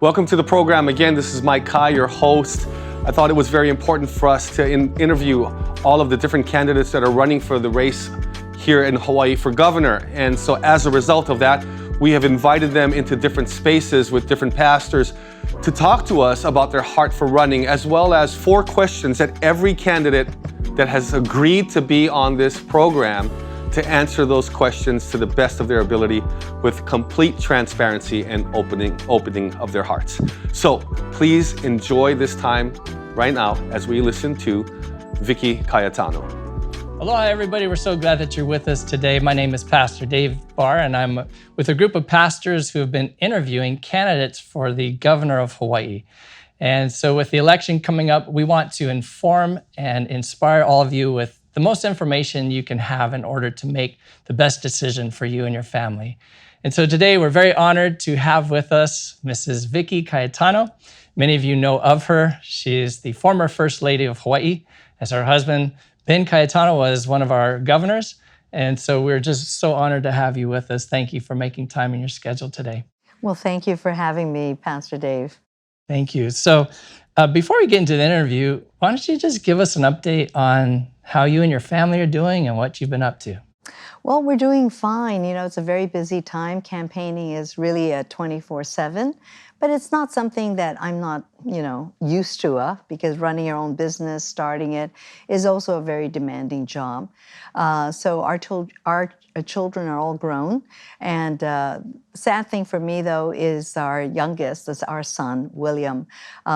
Welcome to the program. Again, this is Mike Kai, your host. I thought it was very important for us to interview all of the different candidates that are running for the race here in Hawaii for governor. And so as a result of that, we have invited them into different spaces with different pastors to talk to us about their heart for running, as well as 4 questions that every candidate that has agreed to be on this program to answer those questions to the best of their ability with complete transparency and opening of their hearts. So please enjoy this time right now as we listen to Vicky Cayetano. Aloha, everybody. We're so glad that you're with us today. My name is Pastor Dave Barr, and I'm with a group of pastors who have been interviewing candidates for the governor of Hawaii. And so with the election coming up, we want to inform and inspire all of you with the most information you can have in order to make the best decision for you and your family. And so today we're very honored to have with us Mrs. Vicky Cayetano. Many of you know of her. She is the former First Lady of Hawaii, as her husband, Ben Cayetano, was one of our governors. And so we're just so honored to have you with us. Thank you for making time in your schedule today. Well, thank you for having me, Pastor Dave. Thank you. So before we get into the interview, why don't you just give us an update on how you and your family are doing and what you've been up to? Well, we're doing fine. You know, it's a very busy time. Campaigning is really a 24/7, but it's not something that I'm not, used to, because running your own business, starting it, is also a very demanding job. So our children are all grown. And sad thing for me, though, is our youngest, that's our son, William,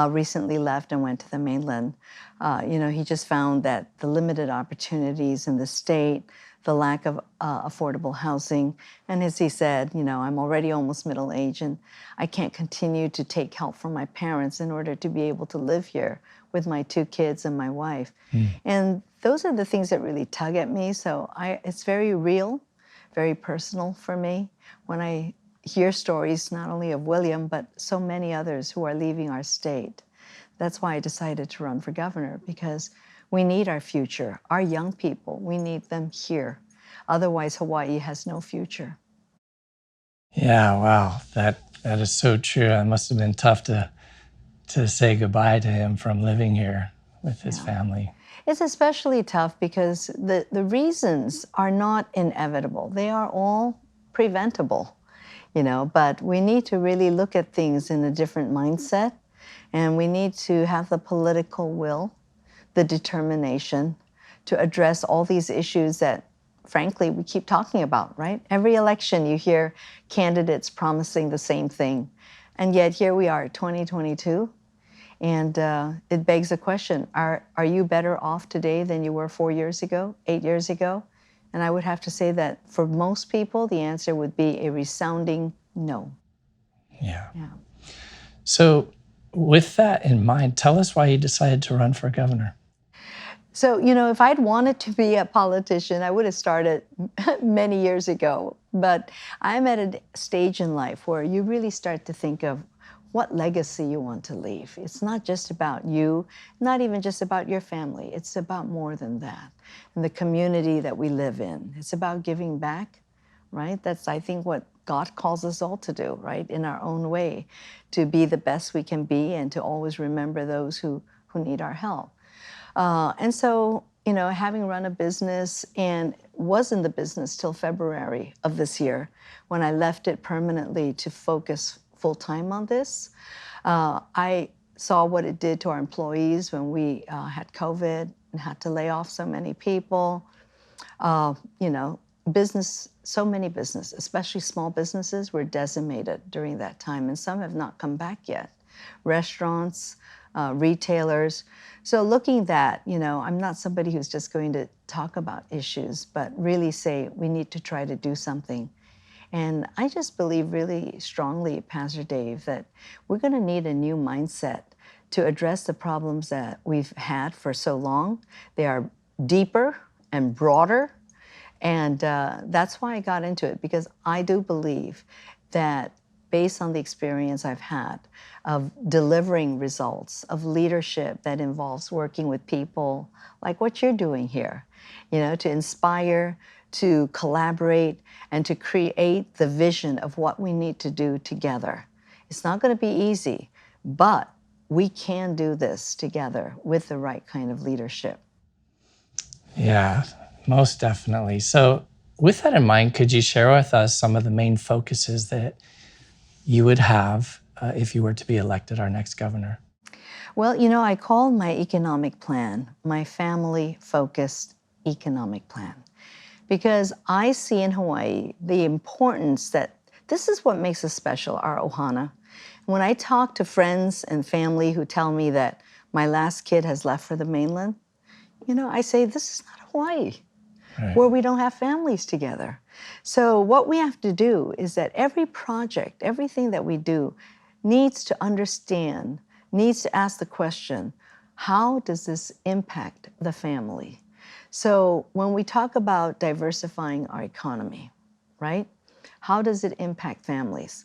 recently left and went to the mainland. He just found that the limited opportunities in the state, the lack of affordable housing, and as he said, I'm already almost middle age and I can't continue to take help from my parents in order to be able to live here with my 2 kids and my wife. And those are the things that really tug at me. So it's very real, very personal for me when I hear stories not only of William, but so many others who are leaving our state. That's why I decided to run for governor, because we need our future, our young people. We need them here. Otherwise, Hawaii has no future. Yeah, wow, that is so true. It must have been tough to say goodbye to him from living here with his family. It's especially tough because the reasons are not inevitable. They are all preventable, but we need to really look at things in a different mindset, and we need to have the political will, the determination to address all these issues that, frankly, we keep talking about, right? Every election you hear candidates promising the same thing. And yet here we are, 2022, and it begs a question, are you better off today than you were 4 years ago, 8 years ago? And I would have to say that for most people, the answer would be a resounding no. Yeah. So with that in mind, tell us why you decided to run for governor. So, if I'd wanted to be a politician, I would have started many years ago. But I'm at a stage in life where you really start to think of what legacy you want to leave. It's not just about you, not even just about your family. It's about more than that. And the community that we live in. It's about giving back, right? That's, I think, what God calls us all to do, right? In our own way, to be the best we can be and to always remember those who need our help. And so, having run a business and was in the business till February of this year, when I left it permanently to focus full-time on this, I saw what it did to our employees when we had COVID and had to lay off so many people. So many businesses, especially small businesses, were decimated during that time, and some have not come back yet. Restaurants, retailers. So looking at that, I'm not somebody who's just going to talk about issues, but really say we need to try to do something. And I just believe really strongly, Pastor Dave, that we're going to need a new mindset to address the problems that we've had for so long. They are deeper and broader. And that's why I got into it, because I do believe that based on the experience I've had of delivering results, of leadership that involves working with people like what you're doing here, to inspire, to collaborate, and to create the vision of what we need to do together It's not going to be easy, but we can do this together with the right kind of leadership. Yeah, most definitely. So, with that in mind, could you share with us some of the main focuses that you would have if you were to be elected our next governor? Well, I call my economic plan my family-focused economic plan because I see in Hawaii the importance that this is what makes us special, our ohana. When I talk to friends and family who tell me that my last kid has left for the mainland, I say, this is not Hawaii, Right. where we don't have families together. So what we have to do is that every project, everything that we do needs to understand, needs to ask the question, how does this impact the family? So when we talk about diversifying our economy, right? How does it impact families?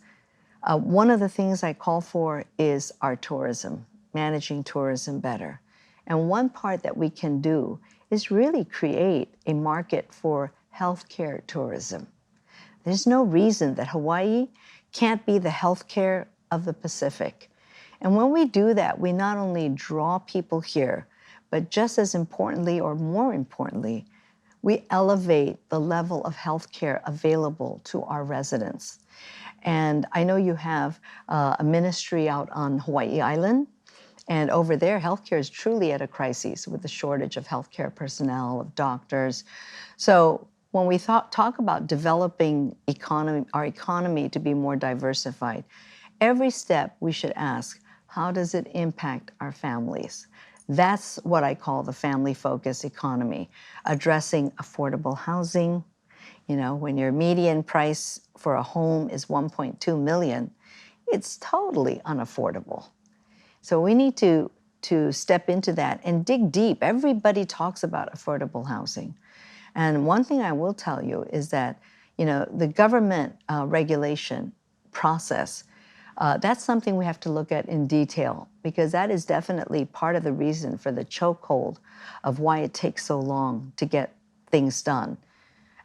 One of the things I call for is our tourism, managing tourism better. And one part that we can do is really create a market for healthcare tourism. There's no reason that Hawaii can't be the healthcare of the Pacific. And when we do that, we not only draw people here, but just as importantly or more importantly, we elevate the level of healthcare available to our residents. And I know you have a ministry out on Hawaii Island, and over there, healthcare is truly at a crisis with the shortage of healthcare personnel, of doctors. So when we talk about developing our economy to be more diversified, every step we should ask, how does it impact our families? That's what I call the family-focused economy, addressing affordable housing. When your median price for a home is 1.2 million, it's totally unaffordable. So we need to step into that and dig deep. Everybody talks about affordable housing. And one thing I will tell you is that, the government regulation process, that's something we have to look at in detail, because that is definitely part of the reason for the chokehold of why it takes so long to get things done.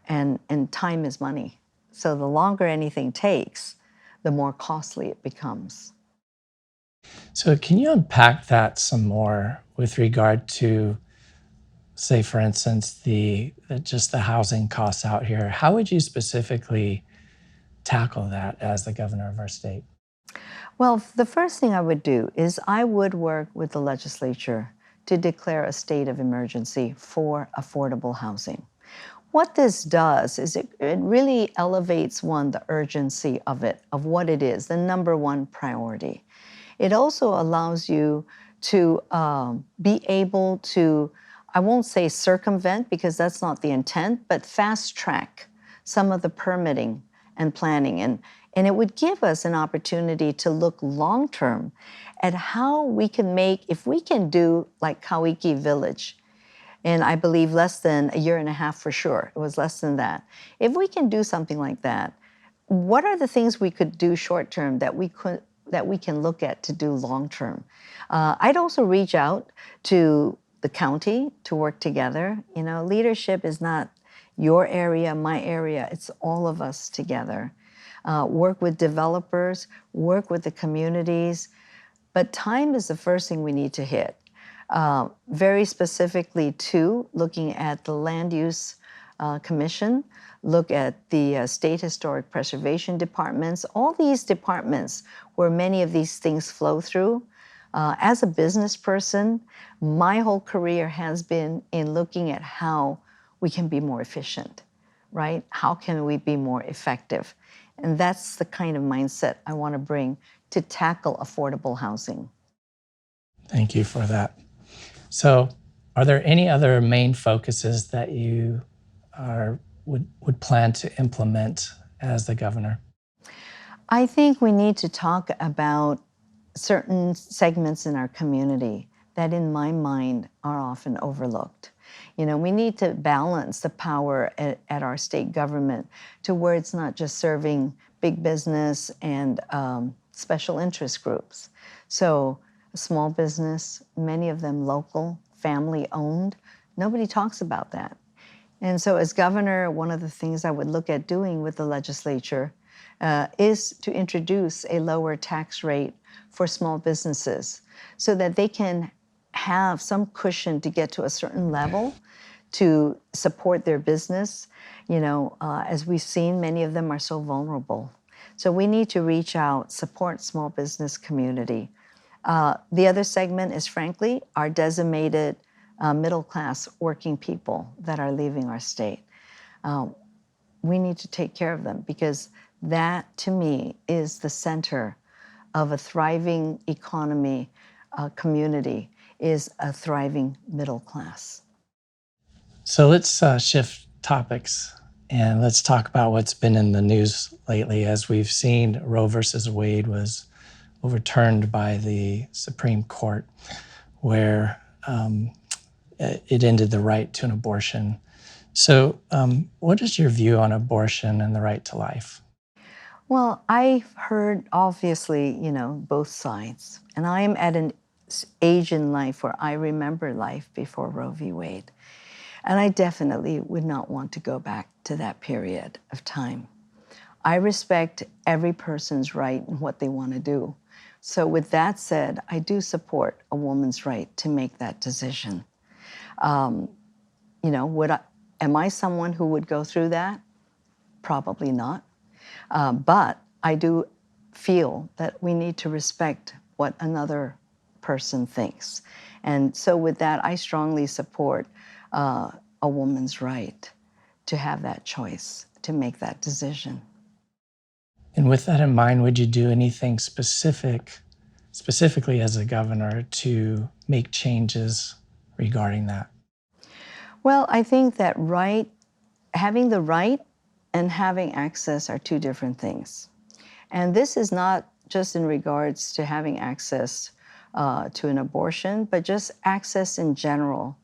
And time is money. So the longer anything takes, the more costly it becomes. So, can you unpack that some more with regard to, say, for instance, just the housing costs out here? How would you specifically tackle that as the governor of our state? Well, the first thing I would do is I would work with the legislature to declare a state of emergency for affordable housing. What this does is it really elevates, one, the urgency of it, of what it is, the number one priority. It also allows you to be able to, I won't say circumvent because that's not the intent, but fast track some of the permitting and planning. And it would give us an opportunity to look long term at how we can make, if we can do like Kauiki Village, and I believe less than a year and a half for sure, it was less than that. If we can do something like that, what are the things we could do short term that we can look at to do long term? I'd also reach out to the county to work together. Leadership is not your area, my area, it's all of us together. Work with developers, work with the communities, but time is the first thing we need to hit. Very specifically, too, looking at the Land Use Commission, look at the State Historic Preservation Departments, all these departments where many of these things flow through. As a business person, my whole career has been in looking at how we can be more efficient, right? How can we be more effective? And that's the kind of mindset I want to bring to tackle affordable housing. Thank you for that. So, are there any other main focuses that you would plan to implement as the governor? I think we need to talk about certain segments in our community that, in my mind, are often overlooked. We need to balance the power at our state government to where it's not just serving big business and special interest groups. So small business, many of them local, family-owned, nobody talks about that. And so as governor, one of the things I would look at doing with the legislature is to introduce a lower tax rate for small businesses so that they can have some cushion to get to a certain level to support their business. As we've seen, many of them are so vulnerable. So we need to reach out, support small business community. The other segment is, frankly, our decimated middle-class working people that are leaving our state. We need to take care of them because that, to me, is the center of a thriving economy, community, is a thriving middle class. So let's shift topics and let's talk about what's been in the news lately. As we've seen, Roe versus Wade was overturned by the Supreme Court, where it ended the right to an abortion. So what is your view on abortion and the right to life? Well, I've heard, obviously, both sides. And I am at an age in life where I remember life before Roe v. Wade. And I definitely would not want to go back to that period of time. I respect every person's right and what they want to do. So with that said, I do support a woman's right to make that decision. Am I someone who would go through that? Probably not. But I do feel that we need to respect what another person thinks. And so with that, I strongly support a woman's right to have that choice, to make that decision. And with that in mind, would you do anything specifically as a governor to make changes regarding that? Well, I think that having the right and having access are two different things. And this is not just in regards to having access to an abortion, but just access in general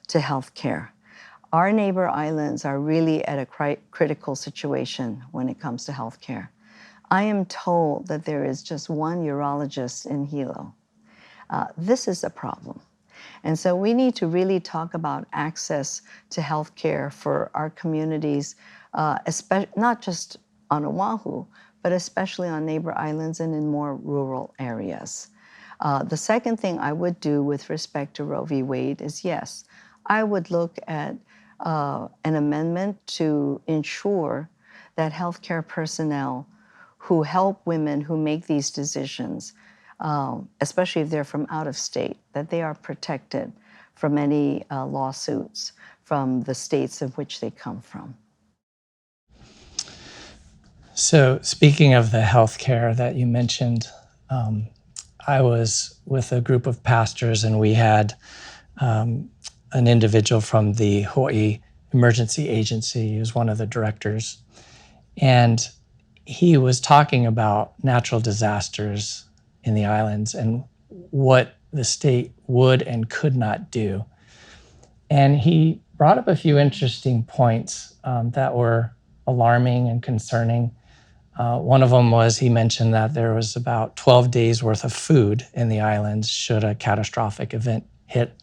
to health care. Our neighbor islands are really at a critical situation when it comes to health care. I am told that there is just one urologist in Hilo. This is a problem. And so we need to really talk about access to health care for our communities, not just on Oahu, but especially on neighbor islands and in more rural areas. The second thing I would do with respect to Roe v. Wade is, yes, I would look at an amendment to ensure that healthcare personnel who help women who make these decisions, especially if they're from out of state, that they are protected from any lawsuits from the states of which they come from. So speaking of the healthcare that you mentioned, I was with a group of pastors and we had an individual from the Hawaii Emergency Agency. He was one of the directors. And he was talking about natural disasters in the islands and what the state would and could not do. And he brought up a few interesting points that were alarming and concerning. One of them was he mentioned that there was about 12 days worth of food in the islands should a catastrophic event hit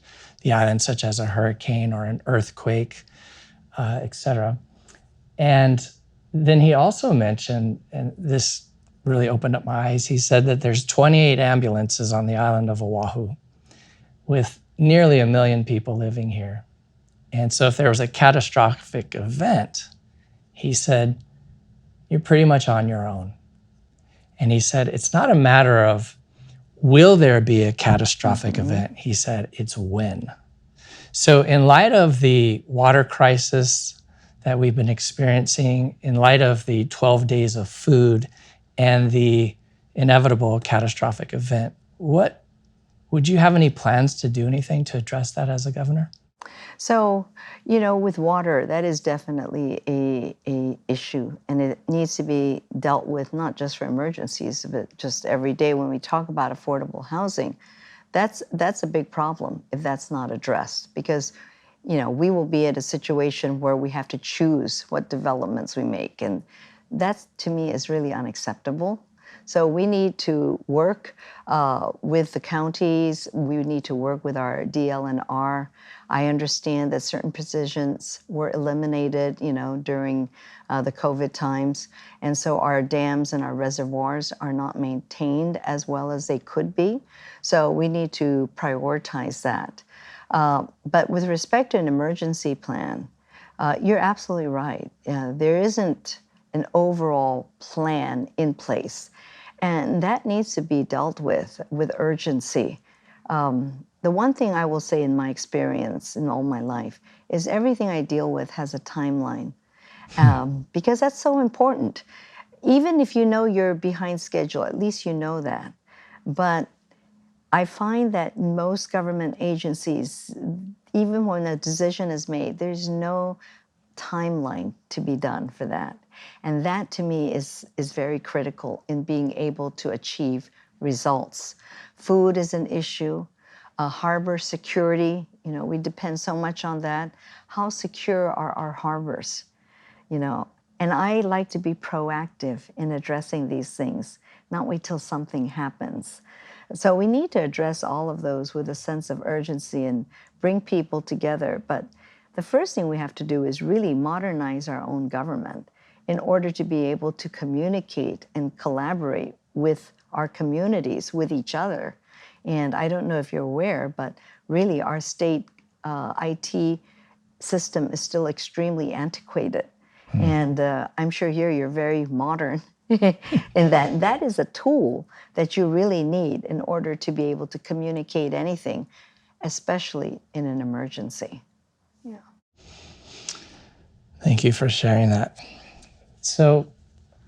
the island, such as a hurricane or an earthquake, etc. And then he also mentioned, and this really opened up my eyes, he said that there's 28 ambulances on the island of Oahu with nearly 1 million people living here. And so if there was a catastrophic event, he said, you're pretty much on your own. And he said, it's not a matter of will there be a catastrophic event? He said, it's when. So in light of the water crisis that we've been experiencing, in light of the 12 days of food and the inevitable catastrophic event, would you have any plans to do anything to address that as a governor? So, with water, that is definitely a issue, and it needs to be dealt with not just for emergencies, but just every day when we talk about affordable housing. That's a big problem if that's not addressed, because we will be at a situation where we have to choose what developments we make, and that to me is really unacceptable. So we need to work with the counties. We need to work with our DL&R. I understand that certain positions were eliminated, during the COVID times. And so our dams and our reservoirs are not maintained as well as they could be. So we need to prioritize that. But with respect to an emergency plan, you're absolutely right. There isn't an overall plan in place, and that needs to be dealt with urgency. The one thing I will say in my experience in all my life is everything I deal with has a timeline, because that's so important. Even if you know you're behind schedule, at least you know that. But I find that most government agencies, even when a decision is made, there's no timeline to be done for that. And that to me is very critical in being able to achieve results. Food is an issue. Harbor security, we depend so much on that. How secure are our harbors? And I like to be proactive in addressing these things, not wait till something happens. So we need to address all of those with a sense of urgency and bring people together. But the first thing we have to do is really modernize our own government in order to be able to communicate and collaborate with our communities, with each other. And I don't know if you're aware, but really our state IT system is still extremely antiquated. And I'm sure here you're very modern in that. And that is a tool that you really need in order to be able to communicate anything, especially in an emergency. Yeah. Thank you for sharing that. So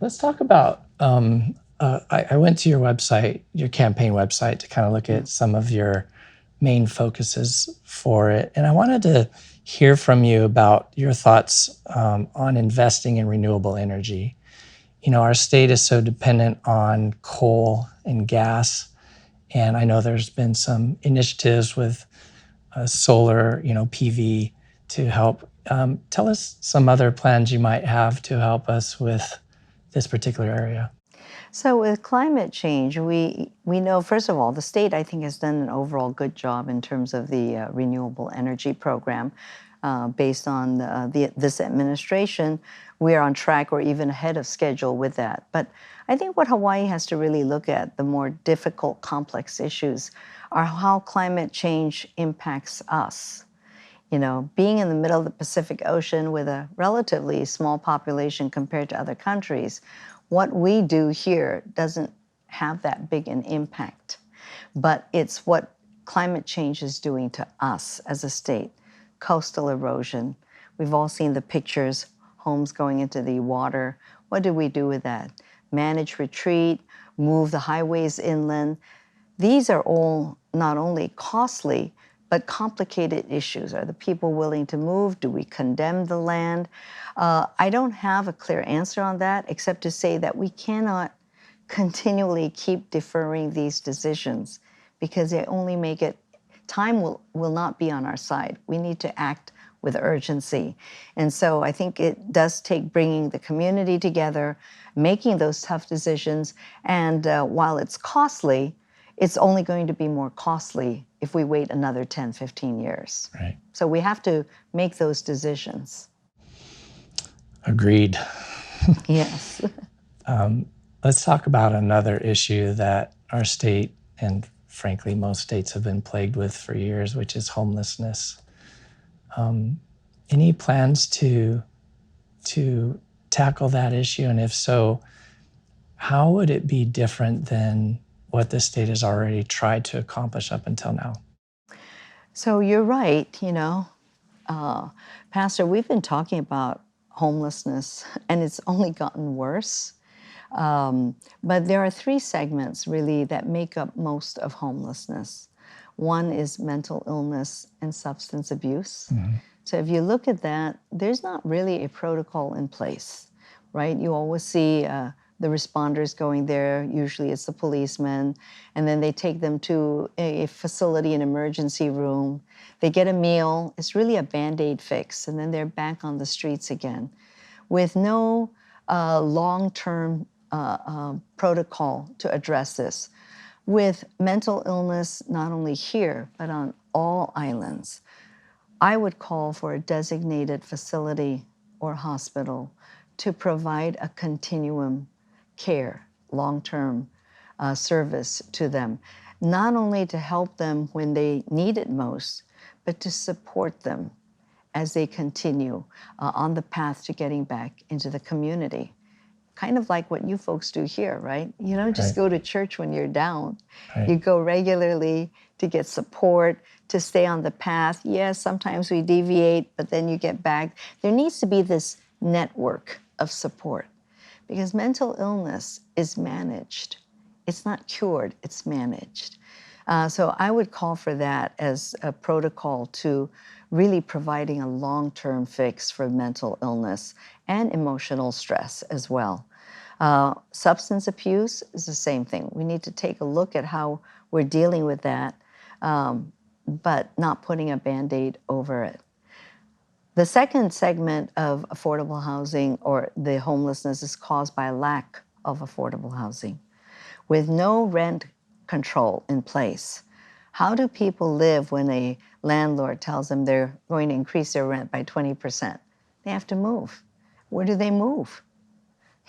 let's talk about, I went to your website, your campaign website, to kind of look at some of your main focuses for it. And I wanted to hear from you about your thoughts on investing in renewable energy. Our state is so dependent on coal and gas. And I know there's been some initiatives with solar, PV to help. Tell us some other plans you might have to help us with this particular area. So with climate change, we know, first of all, the state, I think, has done an overall good job in terms of the renewable energy program. Based on this administration, we are on track or even ahead of schedule with that. But I think what Hawaii has to really look at, the more difficult, complex issues, are how climate change impacts us. Being in the middle of the Pacific Ocean with a relatively small population compared to other countries, what we do here doesn't have that big an impact. But it's what climate change is doing to us as a state. Coastal erosion. We've all seen the pictures, homes going into the water. What do we do with that? Manage retreat, move the highways inland. These are all not only costly, but complicated issues. Are the people willing to move? Do we condemn the land? I don't have a clear answer on that, except to say that we cannot continually keep deferring these decisions because they only make it, time will not be on our side. We need to act with urgency. And so I think it does take bringing the community together, making those tough decisions, and while it's costly, it's only going to be more costly if we wait another 10, 15 years. Right. So we have to make those decisions. Agreed. Yes. Let's talk about another issue that our state and frankly most states have been plagued with for years, which is homelessness. Any plans to tackle that issue? And if so, how would it be different than what the state has already tried to accomplish up until now? So you're right, Pastor, we've been talking about homelessness and it's only gotten worse. But there are three segments really that make up most of homelessness. One is mental illness and substance abuse. Mm-hmm. So if you look at that, there's not really a protocol in place, right? You always see the responders going there. Usually it's the policemen, and then they take them to a facility, an emergency room. They get a meal. It's really a Band-Aid fix, and then they're back on the streets again with no long-term protocol to address this. With mental illness, not only here, but on all islands, I would call for a designated facility or hospital to provide a continuum care, long-term service to them, not only to help them when they need it most, but to support them as they continue on the path to getting back into the community. Kind of like what you folks do here, right? You don't just go to church when you're down. You go regularly to get support, to stay on the path. Yes, sometimes we deviate, but then you get back. There needs to be this network of support because mental illness is managed. It's not cured, it's managed. So I would call for that as a protocol to really providing a long-term fix for mental illness and emotional stress as well. Substance abuse is the same thing. We need to take a look at how we're dealing with that, but not putting a Band-Aid over it. The second segment of affordable housing or the homelessness is caused by a lack of affordable housing. With no rent control in place, how do people live when a landlord tells them they're going to increase their rent by 20%? They have to move. Where do they move?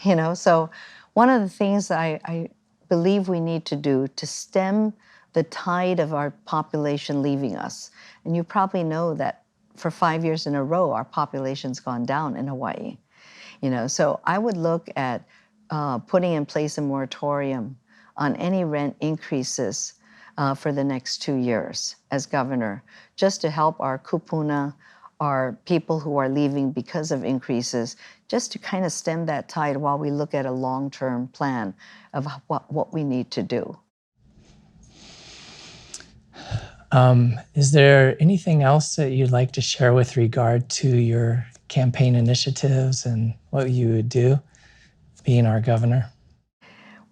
You know, so one of the things I believe we need to do to stem the tide of our population leaving us, and you probably know that for 5 years in a row, our population's gone down in Hawaii. You know, so I would look at putting in place a moratorium on any rent increases for the next 2 years as governor, just to help our kupuna, our people who are leaving because of increases, just to kind of stem that tide while we look at a long-term plan of what we need to do. Is there anything else that you'd like to share with regard to your campaign initiatives and what you would do being our governor?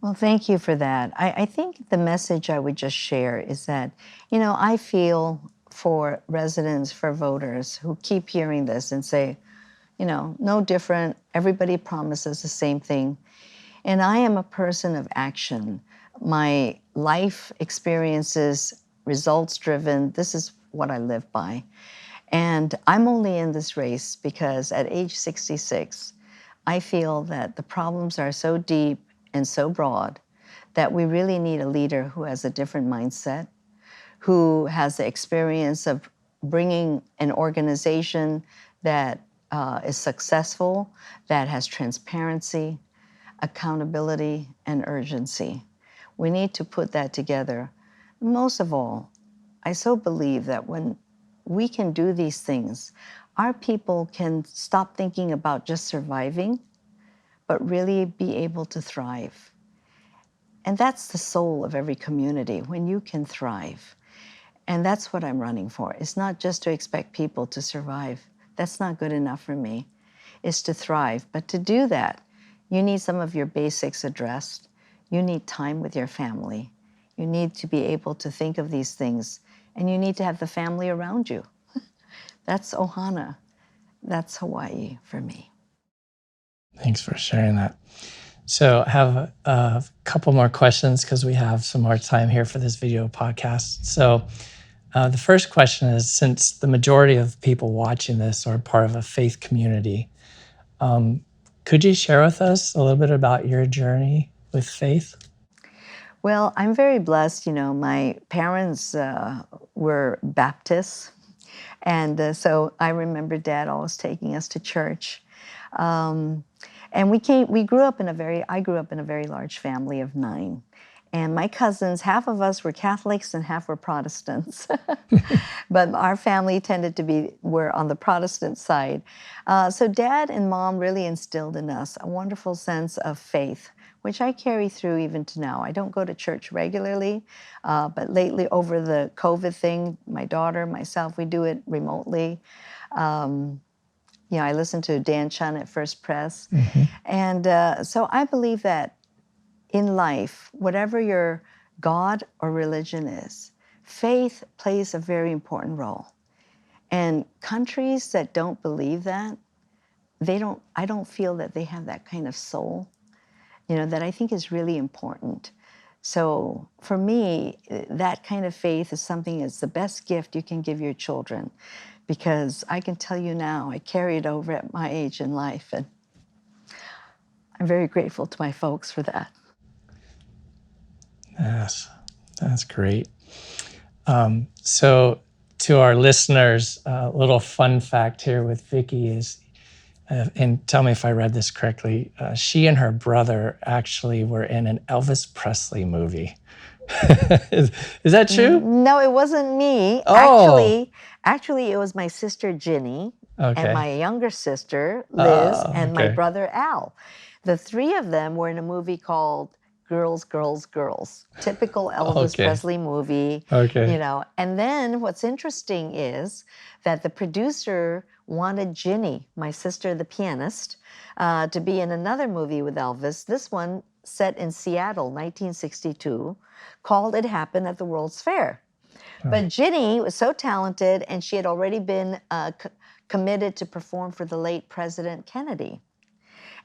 Well, thank you for that. I think the message I would just share is that, you know, I feel for residents, for voters who keep hearing this and say, you know, no different, everybody promises the same thing. And I am a person of action. My life experiences, results driven, this is what I live by. And I'm only in this race because at age 66, I feel that the problems are so deep and so broad that we really need a leader who has a different mindset, who has the experience of bringing an organization that is successful, that has transparency, accountability, and urgency. We need to put that together. Most of all, I so believe that when we can do these things, our people can stop thinking about just surviving, but really be able to thrive. And that's the soul of every community, when you can thrive. And that's what I'm running for. It's not just to expect people to survive. That's not good enough for me. It's to thrive. But to do that, you need some of your basics addressed. You need time with your family. You need to be able to think of these things. And you need to have the family around you. That's Ohana. That's Hawaii for me. Thanks for sharing that. So I have a couple more questions because we have some more time here for this video podcast. So the first question is, since the majority of people watching this are part of a faith community, could you share with us a little bit about your journey with faith? Well, I'm very blessed. You know, my parents were Baptists. And so I remember Dad always taking us to church. And I grew up in a very large family of 9. And my cousins, half of us were Catholics and half were Protestants. But our family were on the Protestant side. So Dad and Mom really instilled in us a wonderful sense of faith, which I carry through even to now. I don't go to church regularly, but lately over the COVID thing, my daughter, myself, we do it remotely. You know, I listen to Dan Chun at First Press. Mm-hmm. And so I believe that in life, whatever your God or religion is, faith plays a very important role. And countries that don't believe that, I don't feel that they have that kind of soul. that I think is really important. So for me, that kind of faith is something that's the best gift you can give your children, because I can tell you now, I carry it over at my age in life, and I'm very grateful to my folks for that. Yes, that's great. So to our listeners, a little fun fact here with Vicky is, and tell me if I read this correctly, she and her brother actually were in an Elvis Presley movie. Is that true? No, it wasn't me. Oh. Actually, it was my sister Ginny Okay. and my younger sister Liz and my okay. brother Al. The three of them were in a movie called Girls, Girls, Girls. Typical Elvis Okay. Presley movie. Okay. And then what's interesting is that the producer wanted Ginny, my sister, the pianist, to be in another movie with Elvis. This one set in Seattle, 1962, called It Happened at the World's Fair. But Ginny was so talented, and she had already been committed to perform for the late President Kennedy.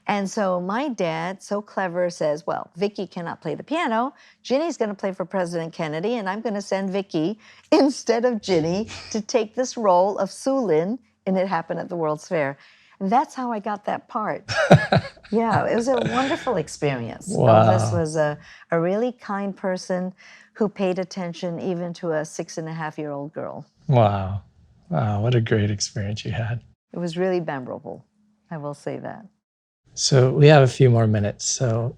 And so my dad, so clever, says, well, Vicky cannot play the piano. Ginny's going to play for President Kennedy, and I'm going to send Vicky instead of Ginny to take this role of Sue Lin in It Happened at the World's Fair. And that's how I got that part. Yeah, it was a wonderful experience. Wow. Elvis was a really kind person who paid attention even to a 6.5-year-old girl. Wow. Wow, what a great experience you had. It was really memorable, I will say that. So we have a few more minutes. So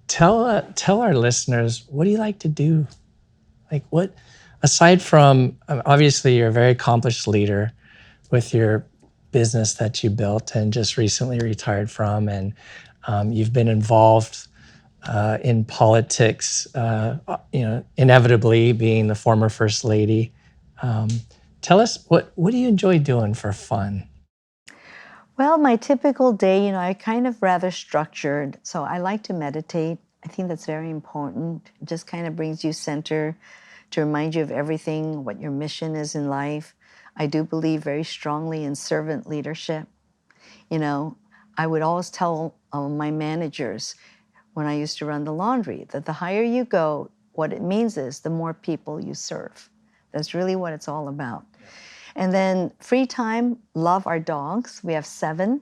tell our listeners, what do you like to do? Like what, aside from, obviously you're a very accomplished leader with your business that you built and just recently retired from, and you've been involved in politics, inevitably being the former First Lady. Tell us, what do you enjoy doing for fun? Well, my typical day, I kind of rather structured. So I like to meditate. I think that's very important. It just kind of brings you center to remind you of everything, what your mission is in life. I do believe very strongly in servant leadership. I would always tell my managers when I used to run the laundry that the higher you go, what it means is the more people you serve. That's really what it's all about. And then free time, love our dogs. We have 7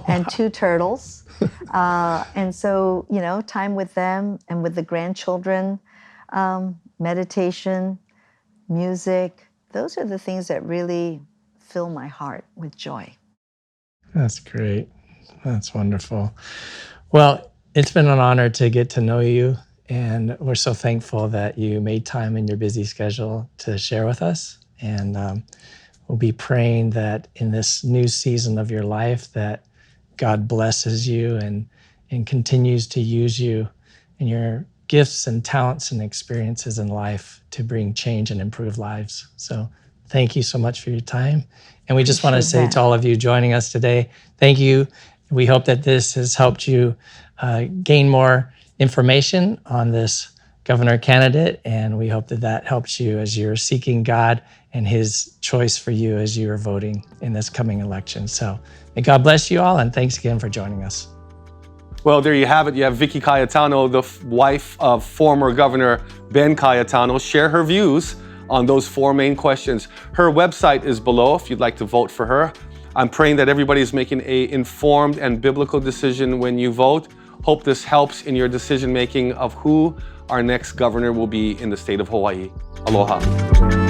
and 2 turtles. And so, time with them and with the grandchildren, meditation, music, those are the things that really fill my heart with joy. That's great. That's wonderful. Well, it's been an honor to get to know you, and we're so thankful that you made time in your busy schedule to share with us. And we'll be praying that in this new season of your life that God blesses you and continues to use you and your gifts and talents and experiences in life to bring change and improve lives. So thank you so much for your time. And we just want to say to all of you joining us today, thank you. We hope that this has helped you gain more information on this governor candidate, and we hope that that helps you as you're seeking God and his choice for you as you are voting in this coming election. So may God bless you all, and thanks again for joining us. Well, there you have it. You have Vicky Cayetano, the wife of former Governor Ben Cayetano, share her views on those 4 main questions. Her website is below if you'd like to vote for her. I'm praying that everybody is making an informed and biblical decision when you vote. Hope this helps in your decision making of who our next governor will be in the state of Hawaii. Aloha.